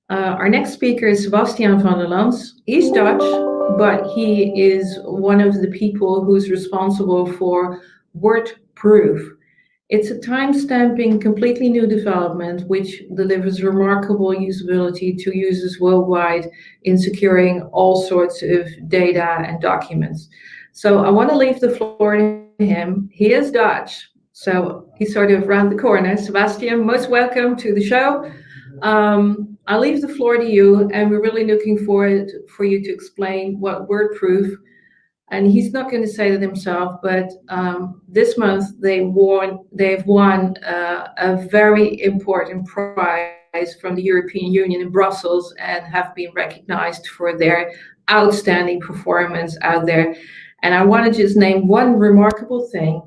Our next speaker is Sebastiaan van der Lans. He's Dutch, but he is one of the people who's responsible for WordProof. It's a time-stamping, completely new development which delivers remarkable usability to users worldwide in securing all sorts of data and documents. So I want to leave the floor to him. He is Dutch, so he's sort of around the corner. Sebastiaan, most welcome to the show. I'll leave the floor to you, and we're really looking forward for you to explain what WordProof, and he's not going to say that himself, but this month they've won a very important prize from the European Union in Brussels and have been recognized for their outstanding performance out there. And I want to just name one remarkable thing.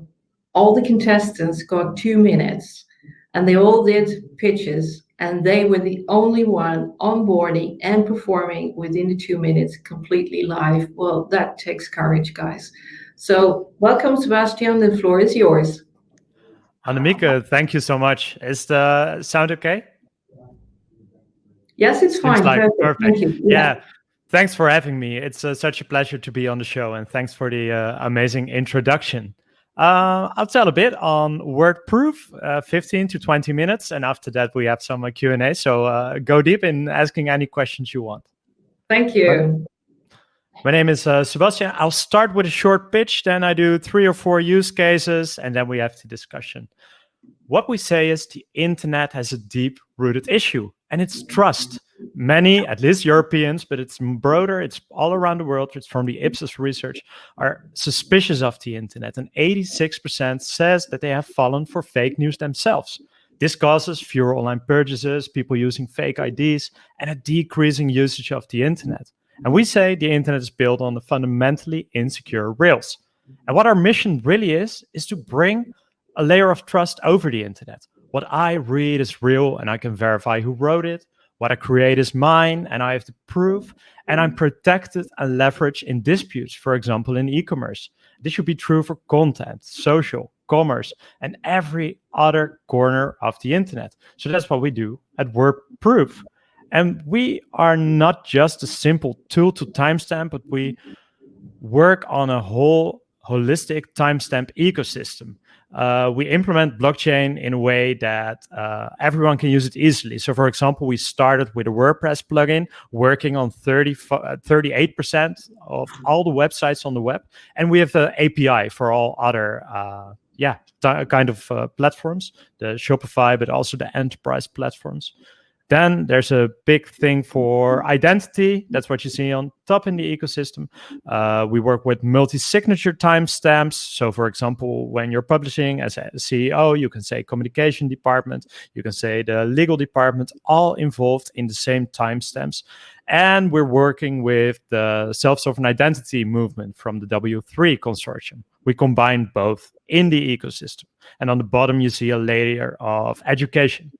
All the contestants got 2 minutes, and they all did pitches, and they were the only one onboarding and performing within the 2 minutes completely live. Well, that takes courage, guys. So welcome, Sebastiaan. The floor is yours. Annemieke, thank you so much. Is the sound okay? Yes, it's fine. Like perfect. Thank you. Yeah. Thanks for having me. It's such a pleasure to be on the show, and thanks for the amazing introduction. I'll tell a bit on WordProof, 15 to 20 minutes, and after that we have some Q&A. So go deep in asking any questions you want. Thank you. My name is Sebastiaan. I'll start with a short pitch, then I do 3 or 4 use cases, and then we have the discussion. What we say is the internet has a deep-rooted issue, and it's trust. Many, at least Europeans, but it's broader, it's all around the world, it's from the Ipsos research, are suspicious of the internet, and 86% says that they have fallen for fake news themselves. This causes fewer online purchases, people using fake IDs, and a decreasing usage of the internet. And we say the internet is built on the fundamentally insecure rails. And what our mission really is to bring a layer of trust over the internet. What I read is real, and I can verify who wrote it. What I create is mine, and I have the proof, and I'm protected and leveraged in disputes, for example, in e-commerce. This should be true for content, social, commerce, and every other corner of the internet. So that's what we do at WordProof. And we are not just a simple tool to timestamp, but we work on a whole holistic timestamp ecosystem. We implement blockchain in a way that everyone can use it easily. So for example, we started with a WordPress plugin working on 38% of all the websites on the web. And we have an API for all other kind of platforms, the Shopify, but also the enterprise platforms. Then there's a big thing for identity. That's what you see on top in the ecosystem. We work with multi-signature timestamps. So for example, when you're publishing as a CEO, you can say communication department, you can say the legal department, all involved in the same timestamps. And we're working with the self-sovereign identity movement from the W3 consortium. We combine both in the ecosystem. And on the bottom, you see a layer of education.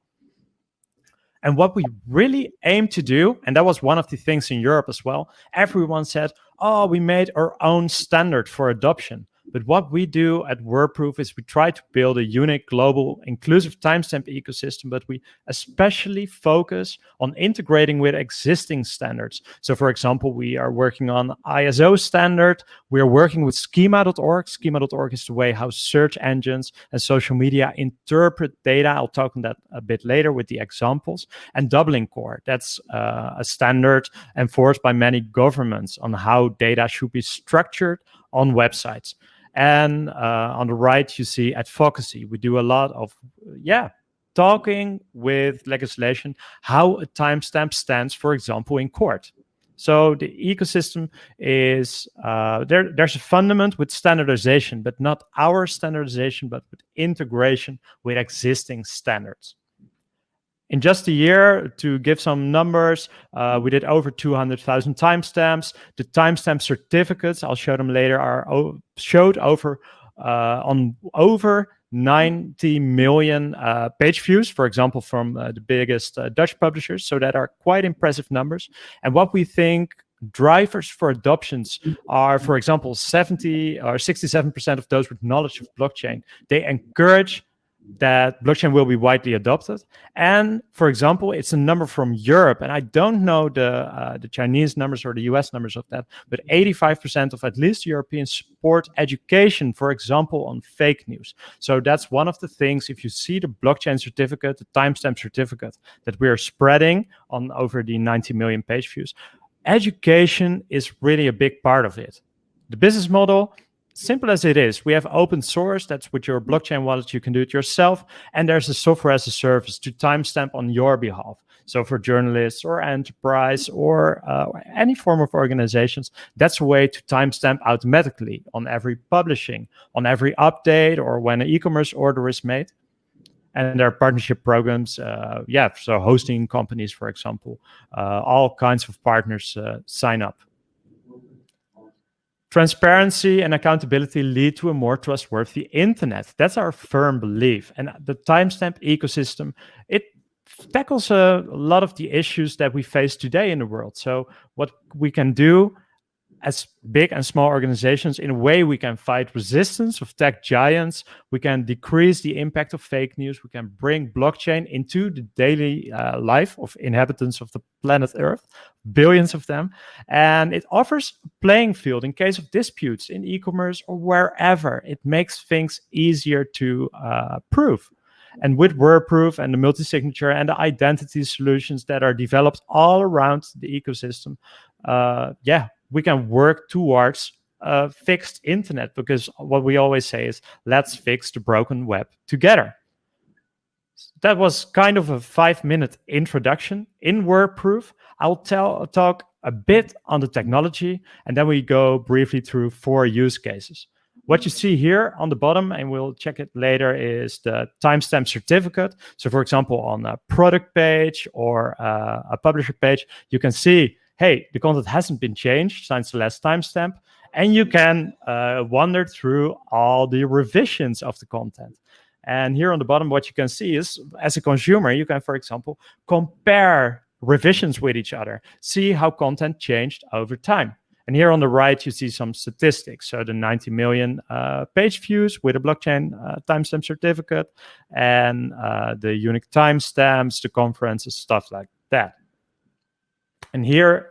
And what we really aim to do, and that was one of the things in Europe as well, everyone said, oh, we made our own standard for adoption. But what we do at WordProof is we try to build a unique, global, inclusive timestamp ecosystem, but we especially focus on integrating with existing standards. So for example, we are working on ISO standard. We are working with schema.org. Schema.org is the way how search engines and social media interpret data. I'll talk on that a bit later with the examples. And Dublin Core, that's a standard enforced by many governments on how data should be structured on websites. And on the right, you see advocacy. We do a lot of, talking with legislation, how a timestamp stands, for example, in court. So the ecosystem is, there's a fundament with standardization, but not our standardization, but with integration with existing standards. In just a year, to give some numbers, we did over 200,000 timestamps. The timestamp certificates, I'll show them later, are showed on over 90 million page views, for example, from the biggest Dutch publishers. So that are quite impressive numbers. And what we think drivers for adoptions are, for example, 70 or 67% of those with knowledge of blockchain. They encourage that blockchain will be widely adopted. And for example, it's a number from Europe, and I don't know the Chinese numbers or the US numbers of that, but 85% of at least Europeans support education, for example, on fake news. So that's one of the things, if you see the blockchain certificate, the timestamp certificate that we are spreading on over the 90 million page views, education is really a big part of it. The business model, simple as it is, we have open source. That's with your blockchain wallet. You can do it yourself. And there's a software as a service to timestamp on your behalf. So for journalists or enterprise or any form of organizations, that's a way to timestamp automatically on every publishing, on every update, or when an e-commerce order is made. And there are partnership programs, so hosting companies, for example, all kinds of partners sign up. Transparency and accountability lead to a more trustworthy internet. That's our firm belief. And the timestamp ecosystem, it tackles a lot of the issues that we face today in the world. So what we can do as big and small organizations, in a way, we can fight resistance of tech giants. We can decrease the impact of fake news. We can bring blockchain into the daily life of inhabitants of the planet Earth, billions of them. And it offers a playing field in case of disputes in e-commerce or wherever. It makes things easier to prove. And with WordProof and the multi-signature and the identity solutions that are developed all around the ecosystem, we can work towards a fixed internet, because what we always say is, let's fix the broken web together. That was kind of a 5-minute introduction in WordProof. I'll talk a bit on the technology, and then we go briefly through 4 use cases. What you see here on the bottom, and we'll check it later, is the timestamp certificate. So for example, on a product page or a publisher page, you can see, hey, the content hasn't been changed since the last timestamp, and you can wander through all the revisions of the content. And here on the bottom, what you can see is, as a consumer, you can, for example, compare revisions with each other, see how content changed over time. And here on the right, you see some statistics. So the 90 million page views with a blockchain timestamp certificate, and the unique timestamps, the conferences, stuff like that. And here,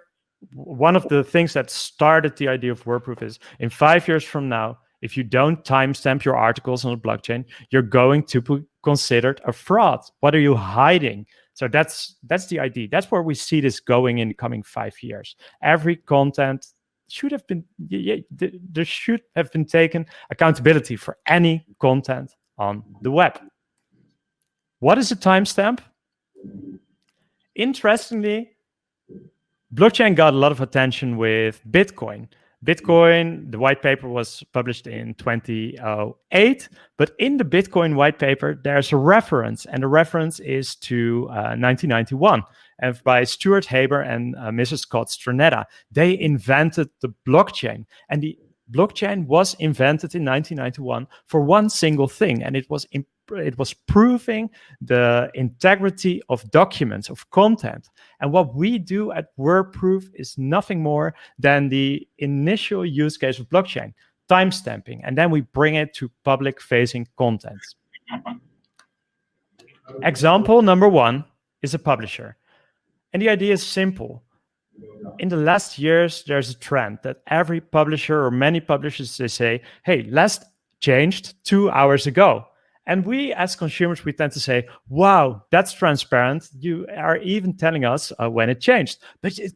one of the things that started the idea of WordProof is, in 5 years from now, if you don't timestamp your articles on the blockchain, you're going to be considered a fraud. What are you hiding? So that's the idea. That's where we see this going in the coming 5 years. Every content should have been, there should have been taken accountability for any content on the web. What is a timestamp? Interestingly, blockchain got a lot of attention with Bitcoin. Bitcoin, the white paper was published in 2008, but in the Bitcoin white paper, there's a reference, and the reference is to 1991, and by Stuart Haber and Mrs. Scott Stranetta. They invented the blockchain, and the blockchain was invented in 1991 for one single thing, and it was proving the integrity of documents, of content. And what we do at WordProof is nothing more than the initial use case of blockchain, timestamping, and then we bring it to public-facing content. Example number 1 is a publisher. And the idea is simple. In the last years, there's a trend that every publisher, or many publishers, they say, hey, last changed 2 hours ago. And we, as consumers, we tend to say, wow, that's transparent. You are even telling us when it changed. But it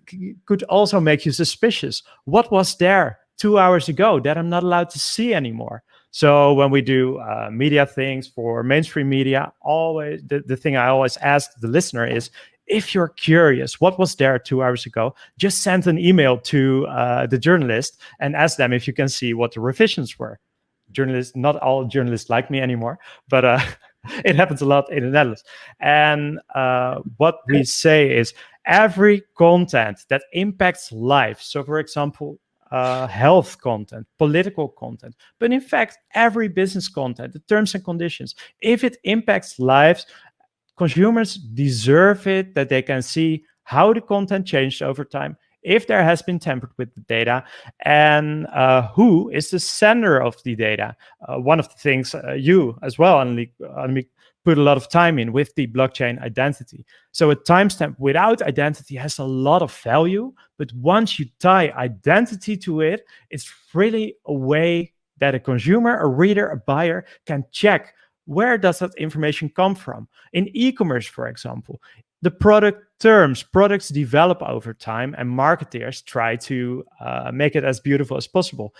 could also make you suspicious. What was there 2 hours ago that I'm not allowed to see anymore? So when we do media things for mainstream media, always the thing I always ask the listener is, if you're curious, what was there 2 hours ago, just send an email to the journalist and ask them if you can see what the revisions were. Journalists, not all journalists like me anymore, but it happens a lot in the Netherlands. And what we say is, every content that impacts life, so for example, health content, political content, but in fact, every business content, the terms and conditions, if it impacts lives, consumers deserve it, that they can see how the content changed over time. if there has been tampered with the data, and who is the sender of the data. One of the things you as well, Annemieke, put a lot of time in with the blockchain identity. So a timestamp without identity has a lot of value, but once you tie identity to it, it's really a way that a consumer, a reader, a buyer can check where does that information come from. In e-commerce, for example, the products develop over time, and marketers try to make it as beautiful as possible.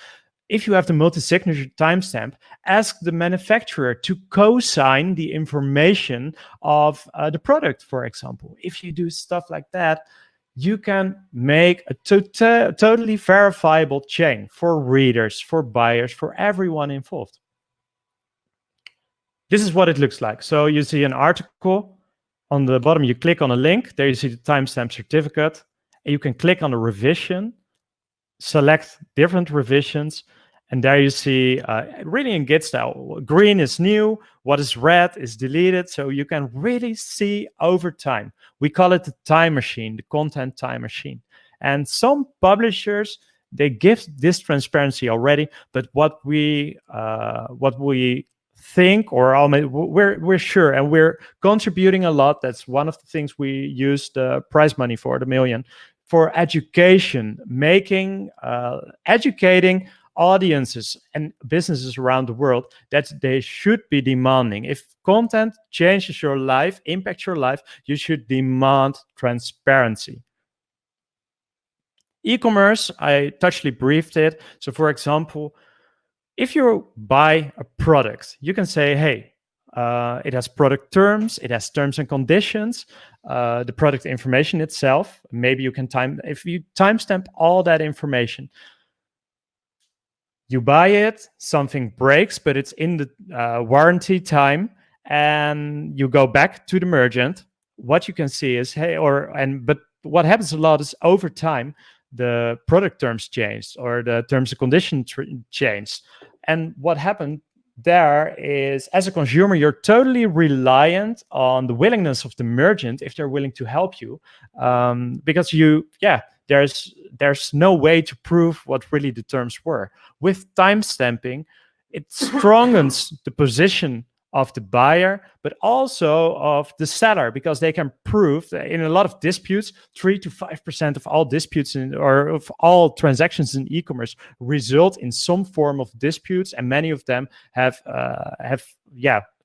If you have the multi-signature timestamp, ask the manufacturer to co-sign the information of the product, for example. If you do stuff like that, you can make a totally verifiable chain for readers, for buyers, for everyone involved. This is what it looks like. So you see an article. On the bottom, you click on a link. There you see the timestamp certificate. And you can click on a revision, select different revisions, and there you see, really in Git style, green is new, what is red is deleted, so you can really see over time. We call it the time machine, the content time machine. And some publishers, they give this transparency already, but what we think, or we're sure, and we're contributing a lot. That's one of the things we use the prize money for, the million, for education, educating audiences and businesses around the world that they should be demanding. If content changes your life, impacts your life, you should demand transparency. E-commerce, I touchly briefed it. So for example, if you buy a product, you can say, hey, it has product terms, it has terms and conditions, the product information itself. Maybe you can if you timestamp all that information, you buy it, something breaks, but it's in the warranty time, and you go back to the merchant. What you can see is, but what happens a lot is over time, the product terms changed or the terms and conditions changed. And what happened there is, as a consumer, you're totally reliant on the willingness of the merchant if they're willing to help you, because there's no way to prove what really the terms were. With timestamping, it strengthens the position of the buyer, but also of the seller, because they can prove that in a lot of disputes, 3 to 5% of all disputes or of all transactions in e-commerce result in some form of disputes, and many of them have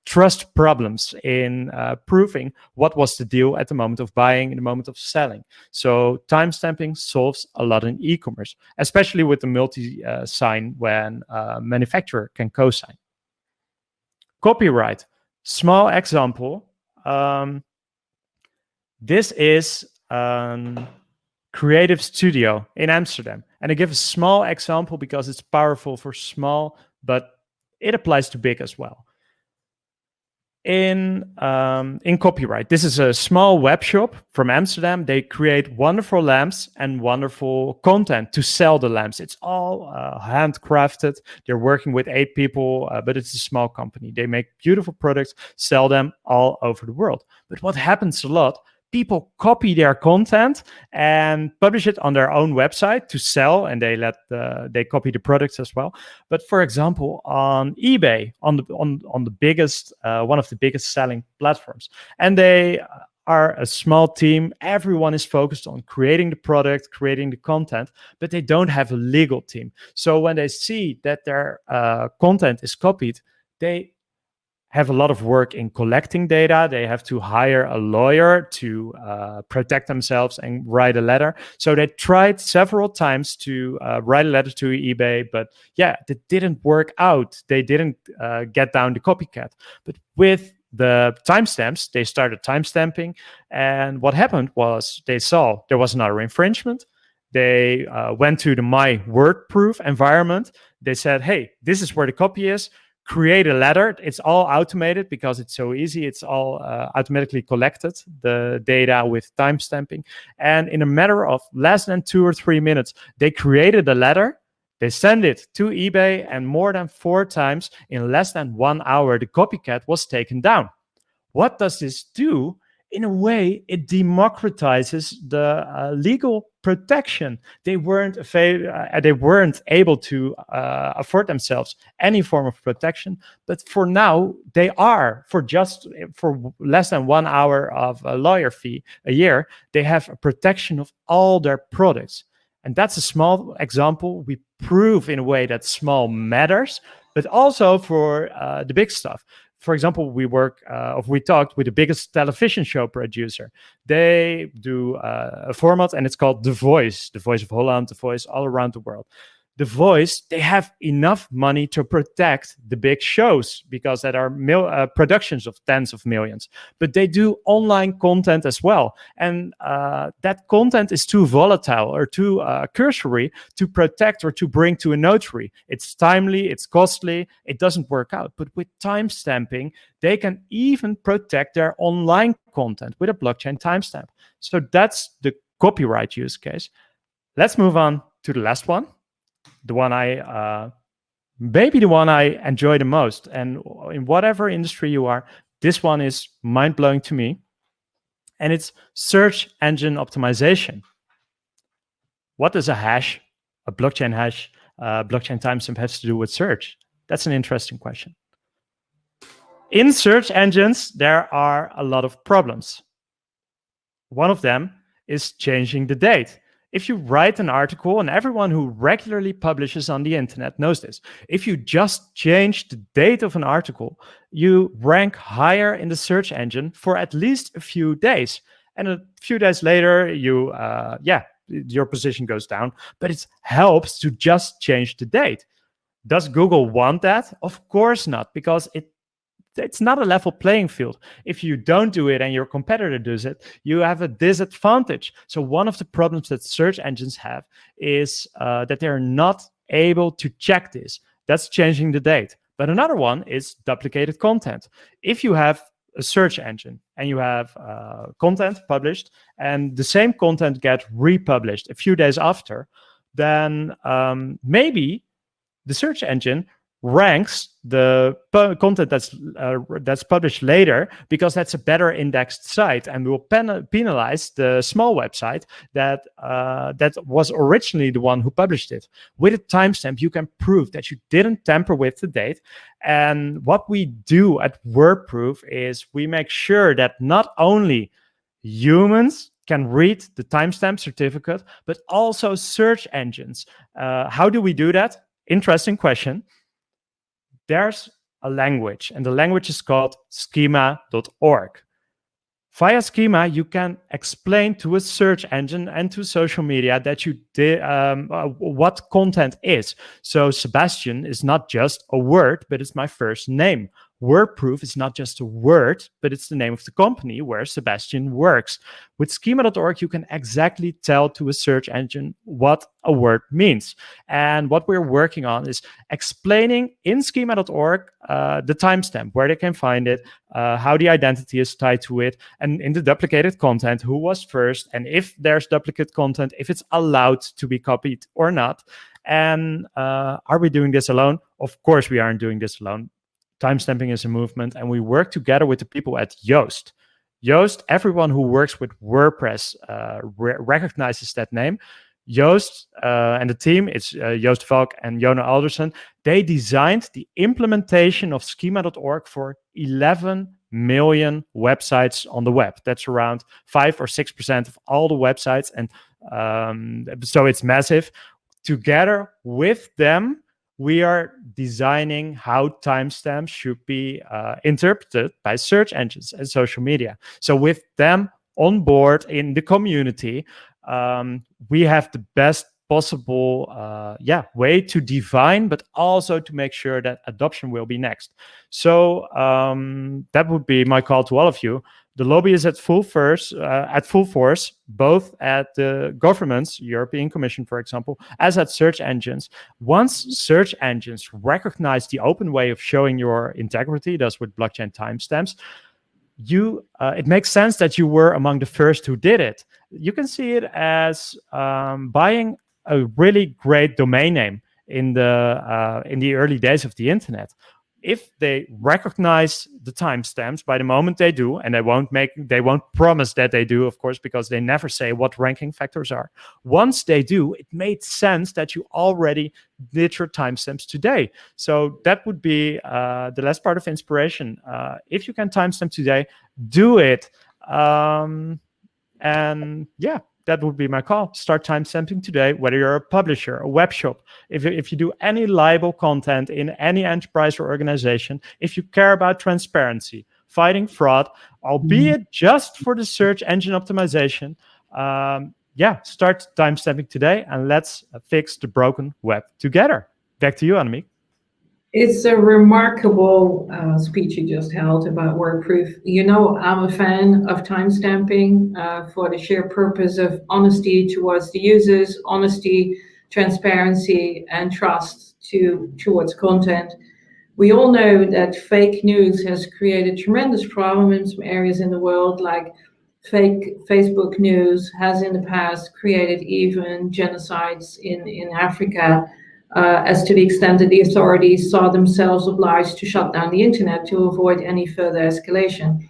trust problems in proving what was the deal at the moment of buying, in the moment of selling. So timestamping solves a lot in e-commerce, especially with the multi-sign when a manufacturer can co-sign. Copyright, small example. This is creative studio in Amsterdam. And I give a small example because it's powerful for small, but it applies to big as well. In copyright, this is a small web shop from Amsterdam. They create wonderful lamps and wonderful content to sell the lamps. It's all handcrafted. They're working with 8 people, but it's a small company. They make beautiful products, sell them all over the world. But what happens a lot, people copy their content and publish it on their own website to sell, and they copy the products as well. But for example, on eBay, on the biggest one of the biggest selling platforms, and they are a small team. Everyone is focused on creating the product, creating the content, but they don't have a legal team. So when they see that their content is copied, they have a lot of work in collecting data. They have to hire a lawyer to protect themselves and write a letter. So they tried several times to write a letter to eBay, but it didn't work out. They didn't get down the copycat. But with the timestamps, they started timestamping. And what happened was they saw there was another infringement. They went to the My WordProof environment. They said, hey, this is where the copy is. Create a letter. It's all automated because it's so easy. It's all automatically collected, the data with timestamping. And in a matter of less than 2 or 3 minutes, they created a letter. They sent it to eBay, and more than 4 times in less than 1 hour, the copycat was taken down. What does this do? in a way, it democratizes the legal protection. They weren't able to afford themselves any form of protection, but for now they are. For less than 1 hour of a lawyer fee a year, they have a protection of all their products. And that's a small example. We prove in a way that small matters, but also for the big stuff. For example, we talked with the biggest television show producer. They do a format, and it's called The Voice of Holland, The Voice all around the world. The Voice, they have enough money to protect the big shows because that are productions of tens of millions. But they do online content as well. And that content is too volatile or too cursory to protect or to bring to a notary. It's timely, it's costly, it doesn't work out. But with timestamping, they can even protect their online content with a blockchain timestamp. So that's the copyright use case. Let's move on to the last one. The one maybe the one I enjoy the most. And in whatever industry you are, this one is mind-blowing to me. And it's search engine optimization. What does a blockchain hash, blockchain timestamp has to do with search? That's an interesting question. In search engines, there are a lot of problems. One of them is changing the date. If you write an article, and everyone who regularly publishes on the internet knows this, if you just change the date of an article, you rank higher in the search engine for at least a few days. And a few days later, your position goes down, but it helps to just change the date. Does Google want that? Of course not, because it's not a level playing field. If you don't do it and your competitor does it, you have a disadvantage. So one of the problems that search engines have is that they're not able to check this. That's changing the date. But another one is duplicated content. If you have a search engine and you have content published and the same content gets republished a few days after, then maybe the search engine ranks the content that's published later because that's a better indexed site and will penalize the small website that was originally the one who published it. With a timestamp, you can prove that you didn't tamper with the date. And what we do at WordProof is we make sure that not only humans can read the timestamp certificate, but also search engines. How do we do that? Interesting question. There's a language, and the language is called schema.org. Via schema, you can explain to a search engine and to social media that you did what content is. So Sebastiaan is not just a word, but it's my first name. WordProof is not just a word, but it's the name of the company where Sebastiaan works. With schema.org, you can exactly tell to a search engine what a word means. And what we're working on is explaining in schema.org the timestamp, where they can find it, how the identity is tied to it, and in the duplicated content, who was first, and if there's duplicate content, if it's allowed to be copied or not. And are we doing this alone? Of course, we aren't doing this alone. Timestamping is a movement, and we work together with the people at Yoast. Yoast, everyone who works with WordPress recognizes that name. Yoast and the team, it's Joost Valk and Jona Alderson, they designed the implementation of schema.org for 11 million websites on the web. That's around 5 or 6% of all the websites, and so it's massive. Together with them, we are designing how timestamps should be interpreted by search engines and social media. So with them on board in the community, we have the best possible way to define, but also to make sure that adoption will be next. So that would be my call to all of you. The lobby is at full force, both at the governments, European Commission, for example, as at search engines. Once search engines recognize the open way of showing your integrity, thus with blockchain timestamps, it makes sense that you were among the first who did it. You can see it as buying a really great domain name in the early days of the internet. if they recognize the timestamps by the moment they do, and they won't promise that they do, of course, because they never say what ranking factors are. Once they do, it made sense that you already did your timestamps today. So that would be the last part of inspiration. If you can timestamp today, do it. And yeah, that would be my call. Start timestamping today, whether you're a publisher, a web shop, if you do any liable content in any enterprise or organization, if you care about transparency, fighting fraud, albeit just for the search engine optimization, start timestamping today, and let's fix the broken web together. Back to you, Annemieke. It's a remarkable speech you just held about WordProof. You know, I'm a fan of timestamping for the sheer purpose of honesty towards the users, honesty, transparency, and trust towards content. We all know that fake news has created tremendous problems in some areas in the world, like fake Facebook news has in the past created even genocides in Africa. As to the extent that the authorities saw themselves obliged to shut down the internet to avoid any further escalation.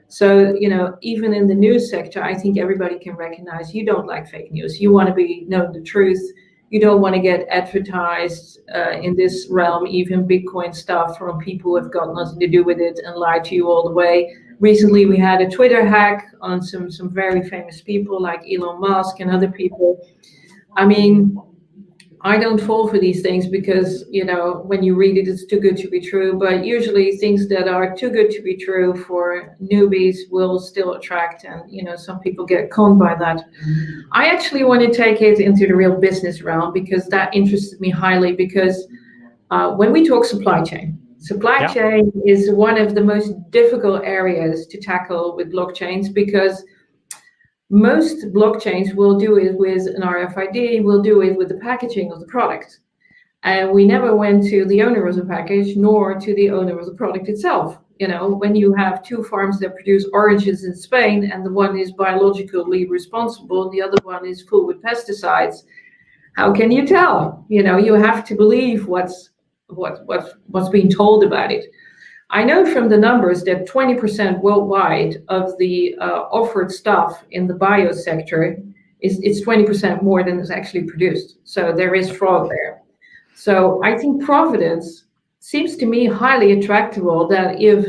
So, you know, even in the news sector, I think everybody can recognize you don't like fake news. You want to be known the truth. You don't want to get advertised in this realm, even Bitcoin stuff from people who have got nothing to do with it and lie to you all the way. Recently, we had a Twitter hack on some very famous people like Elon Musk and other people. I mean, I don't fall for these things because, you know, when you read it, it's too good to be true. But usually things that are too good to be true for newbies will still attract. And, you know, some people get conned by that. I actually want to take it into the real business realm because that interested me highly. Because when we talk supply chain is one of the most difficult areas to tackle with blockchains, because most blockchains will do it with an RFID, will do it with the packaging of the product. And we never went to the owner of the package, nor to the owner of the product itself. You know, when you have two farms that produce oranges in Spain, and the one is biologically responsible, and the other one is full with pesticides, how can you tell? You know, you have to believe what's being told about it. I know from the numbers that 20% worldwide of the offered stuff in the bio sector it's 20% more than is actually produced. So there is fraud there. So I think provenance seems to me highly attractive. That if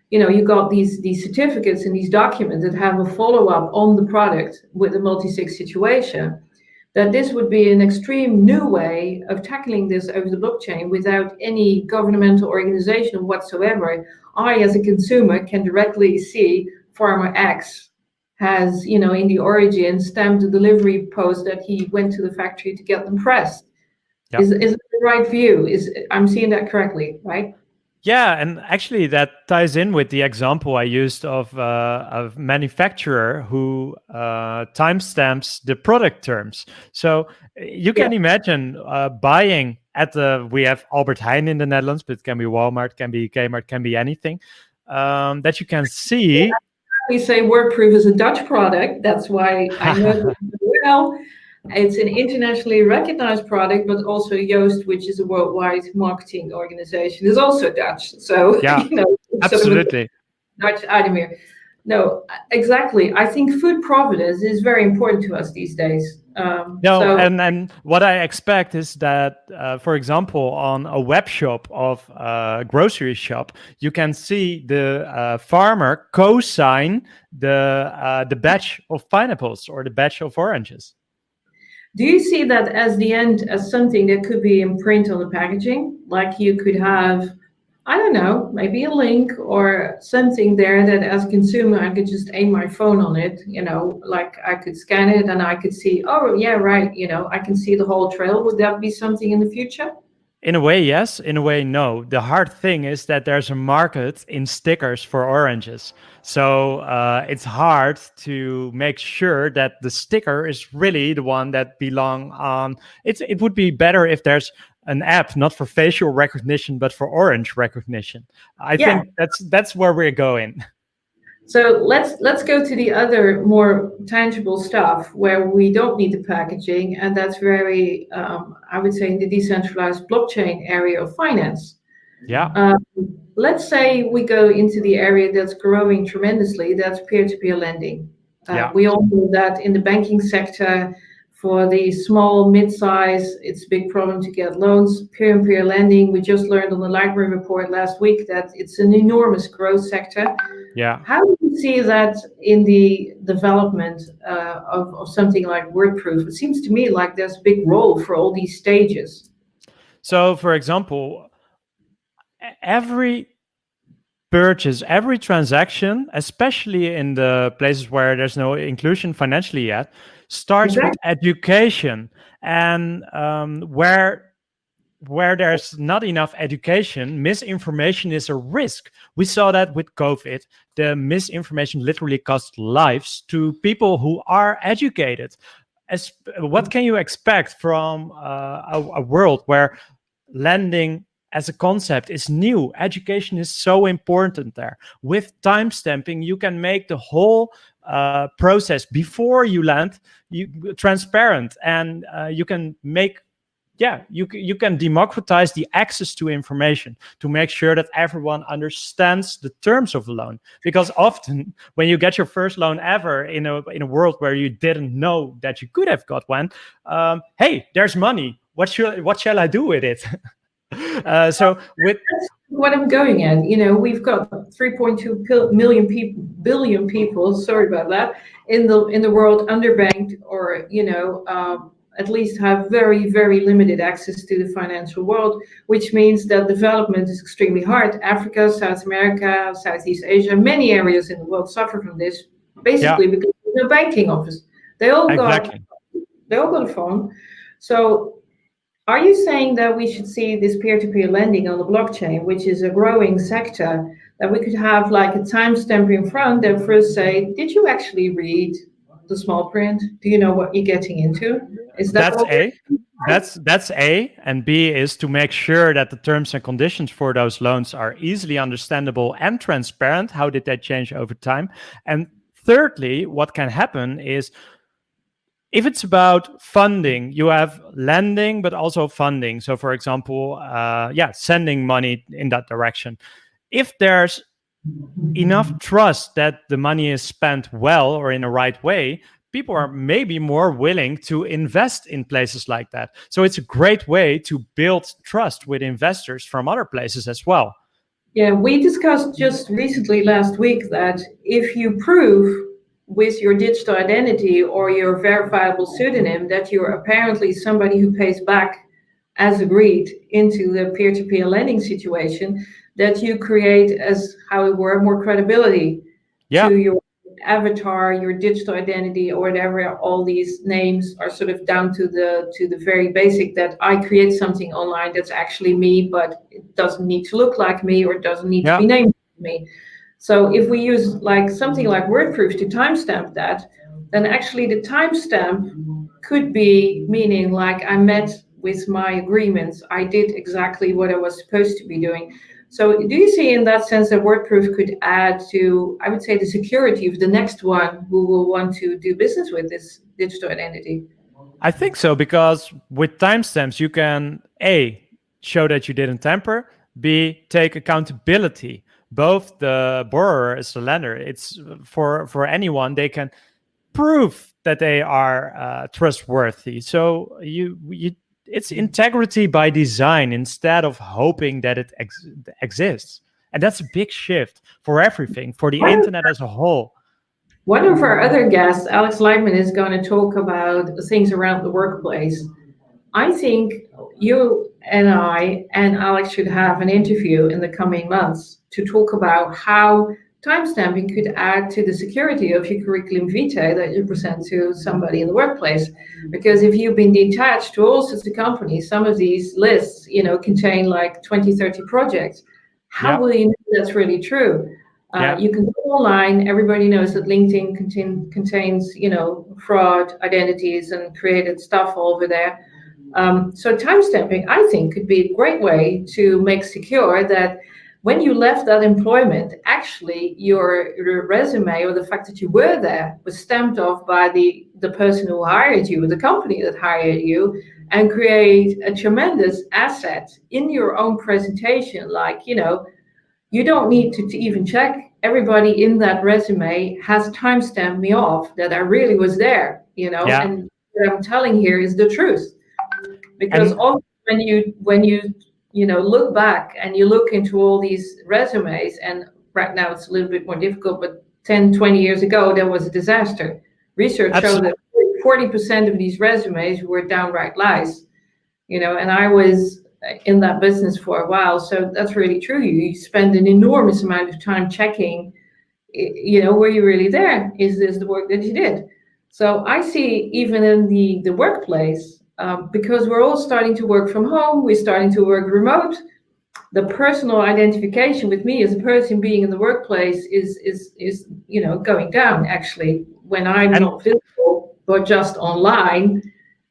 you got these certificates and these documents that have a follow-up on the product with a multi-sig situation, that this would be an extreme new way of tackling this over the blockchain without any governmental organization whatsoever. I, as a consumer, can directly see farmer X has, in the origin, stamped the delivery post that he went to the factory to get them pressed. Yep. Is it the right view? I'm seeing that correctly, right? Yeah, and actually that ties in with the example I used of a manufacturer who timestamps the product terms. So you can imagine buying we have Albert Heijn in the Netherlands, but it can be Walmart, can be Kmart, can be anything, that you can see. We say WordProof is a Dutch product. That's why I know well. It's an internationally recognized product, but also Yoast, which is a worldwide marketing organization, is also Dutch. So, yeah, absolutely. Dutch Ademir. No, exactly. I think food provenance is very important to us these days. And what I expect is that, for example, on a web shop of a grocery shop, you can see the farmer co-sign the batch of pineapples or the batch of oranges. Do you see that as something that could be in print on the packaging? Like you could have, I don't know, maybe a link or something there that as a consumer, I could just aim my phone on it, like I could scan it and I could see, oh, yeah, right, I can see the whole trail. Would that be something in the future? In a way, yes. In a way, no. The hard thing is that there's a market in stickers for oranges. So it's hard to make sure that the sticker is really the one that belong on. It would be better if there's an app, not for facial recognition, but for orange recognition. I think that's where we're going. So let's go to the other more tangible stuff where we don't need the packaging, and that's very, I would say, in the decentralized blockchain area of finance. Yeah. Let's say we go into the area that's growing tremendously, that's peer-to-peer lending. Yeah. We all know that in the banking sector, for the small, mid-size, it's a big problem to get loans. Peer-to-peer lending, we just learned on the library report last week that it's an enormous growth sector. Yeah. How do you see that in the development of something like WordProof? It seems to me like there's a big role for all these stages. So, for example, every purchase, every transaction, especially in the places where there's no inclusion financially yet, starts with education. And where there's not enough education, misinformation is a risk. We saw that with COVID. The misinformation literally cost lives to people who are educated. What can you expect from a world where lending as a concept is new? Education is so important there. With timestamping, you can make the whole process before you land transparent, and you can make you can democratize the access to information to make sure that everyone understands the terms of a loan. Because often when you get your first loan ever in a world where you didn't know that you could have got one, hey, there's money. What shall I do with it? So with what I'm going at, we've got 3.2 billion people. Sorry about that, in the world underbanked, or at least have very, very limited access to the financial world, which means that development is extremely hard. Africa, South America, Southeast Asia, many areas in the world suffer from this, basically because there's no banking office. They all got a phone. So are you saying that we should see this peer-to-peer lending on the blockchain, which is a growing sector, that we could have like a timestamp in front that first say, did you actually read the small print? Do you know what you're getting into? Is that that's A? That's A, and B is to make sure that the terms and conditions for those loans are easily understandable and transparent. How did that change over time? And thirdly, what can happen is, if it's about funding, you have lending, but also funding. So, for example, sending money in that direction. If there's enough trust that the money is spent well or in the right way, people are maybe more willing to invest in places like that. So it's a great way to build trust with investors from other places as well. Yeah, we discussed just recently last week that if you prove with your digital identity or your verifiable pseudonym that you're apparently somebody who pays back as agreed into the peer-to-peer lending situation, that you create, as how it were, more credibility to your avatar, your digital identity, or whatever. All these names are sort of down to the very basic, that I create something online that's actually me, but it doesn't need to look like me, or it doesn't need to be named me. So if we use like something like WordProof to timestamp that, then actually the timestamp could be meaning like I met with my agreements, I did exactly what I was supposed to be doing. So do you see in that sense that WordProof could add to, I would say, the security of the next one who will want to do business with this digital identity? I think so, because with timestamps, you can A, show that you didn't tamper, B, take accountability. Both the borrower as the lender, it's for anyone, they can prove that they are trustworthy. So it's integrity by design instead of hoping that it exists. And that's a big shift for everything, for the internet as a whole. One of our other guests, Alex Leitman, is going to talk about things around the workplace. I think you and I and Alex should have an interview in the coming months to talk about how timestamping could add to the security of your curriculum vitae that you present to somebody in the workplace. Because if you've been detached to all sorts of companies, some of these lists, contain like 20, 30 projects. How will you know that's really true? You can go online. Everybody knows that LinkedIn contains, fraud identities and created stuff over there. So timestamping, I think, could be a great way to make secure that when you left that employment, actually your resume or the fact that you were there was stamped off by the person who hired you, the company that hired you, and create a tremendous asset in your own presentation. Like, you don't need to even check. Everybody in that resume has timestamped me off that I really was there, Yeah. and what I'm telling here is the truth. Because And often when you look back and you look into all these resumes, and right now it's a little bit more difficult, but 10, 20 years ago, there was a disaster. Research showed that 40% of these resumes were downright lies, and I was in that business for a while. So that's really true. You spend an enormous amount of time checking, were you really there? Is this the work that you did? So I see even in the workplace, because we're all starting to work from home, we're starting to work remote, the personal identification with me as a person being in the workplace is going down. Actually, when I'm not visible but just online,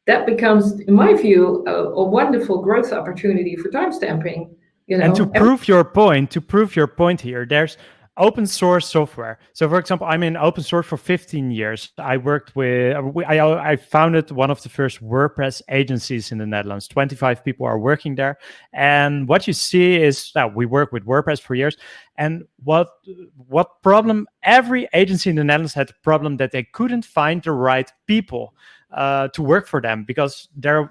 that becomes, in my view, a wonderful growth opportunity for timestamping. And to prove your point here, there's open source software. So, for example, I'm in open source for 15 years. I worked with, I founded one of the first WordPress agencies in the Netherlands. 25 people are working there. And what you see is that we work with WordPress for years. And what problem? Every agency in the Netherlands had the problem that they couldn't find the right people to work for them, because there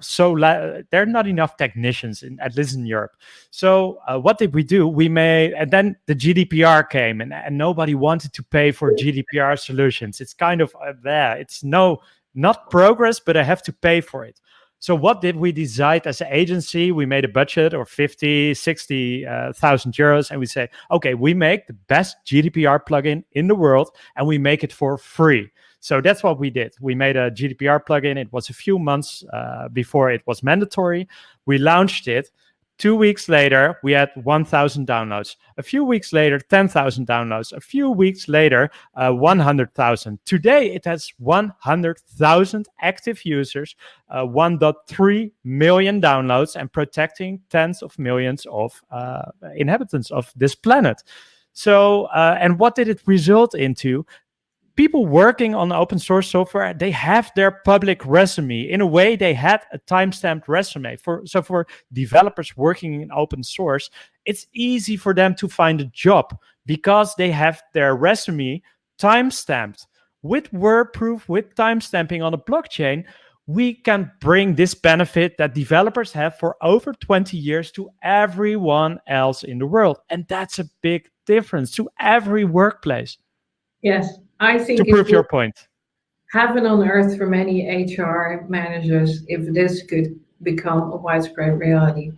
are not enough technicians at least in Europe. So what did we do? We made, and then the GDPR came, and nobody wanted to pay for GDPR solutions. It's kind of there. It's not progress, but I have to pay for it. So what did we decide as an agency? We made a budget of 50, 60,000 euros, and we say, okay, we make the best GDPR plugin in the world, and we make it for free. So that's what we did. We made a GDPR plugin. It was a few months before it was mandatory. We launched it. 2 weeks later, we had 1,000 downloads. A few weeks later, 10,000 downloads. A few weeks later, 100,000. Today, it has 100,000 active users, 1.3 million downloads, and protecting tens of millions of inhabitants of this planet. So, and what did it result into? People working on open source software, they have their public resume. In a way, they had a timestamped resume. So for developers working in open source, it's easy for them to find a job because they have their resume timestamped. With WordProof, with timestamping on a blockchain, we can bring this benefit that developers have for over 20 years to everyone else in the world. And that's a big difference to every workplace. Yes, I think to prove your point. Heaven on earth for many HR managers if this could become a widespread reality.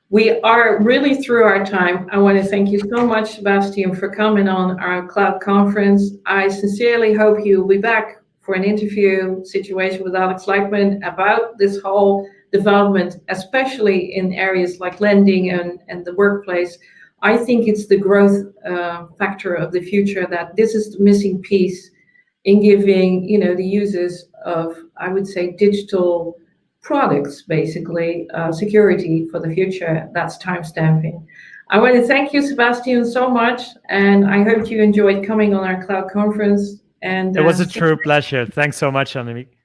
We are really through our time. I want to thank you so much, Sebastiaan, for coming on our cloud conference. I sincerely hope you will be back for an interview situation with Alex Leitman about this whole development, especially in areas like lending and the workplace. I think it's the growth factor of the future, that this is the missing piece in giving, the users of, I would say, digital products, basically, security for the future. That's timestamping. I want to thank you, Sebastiaan, so much, and I hope you enjoyed coming on our cloud conference. And it was a true pleasure. Thanks so much, Annemieke.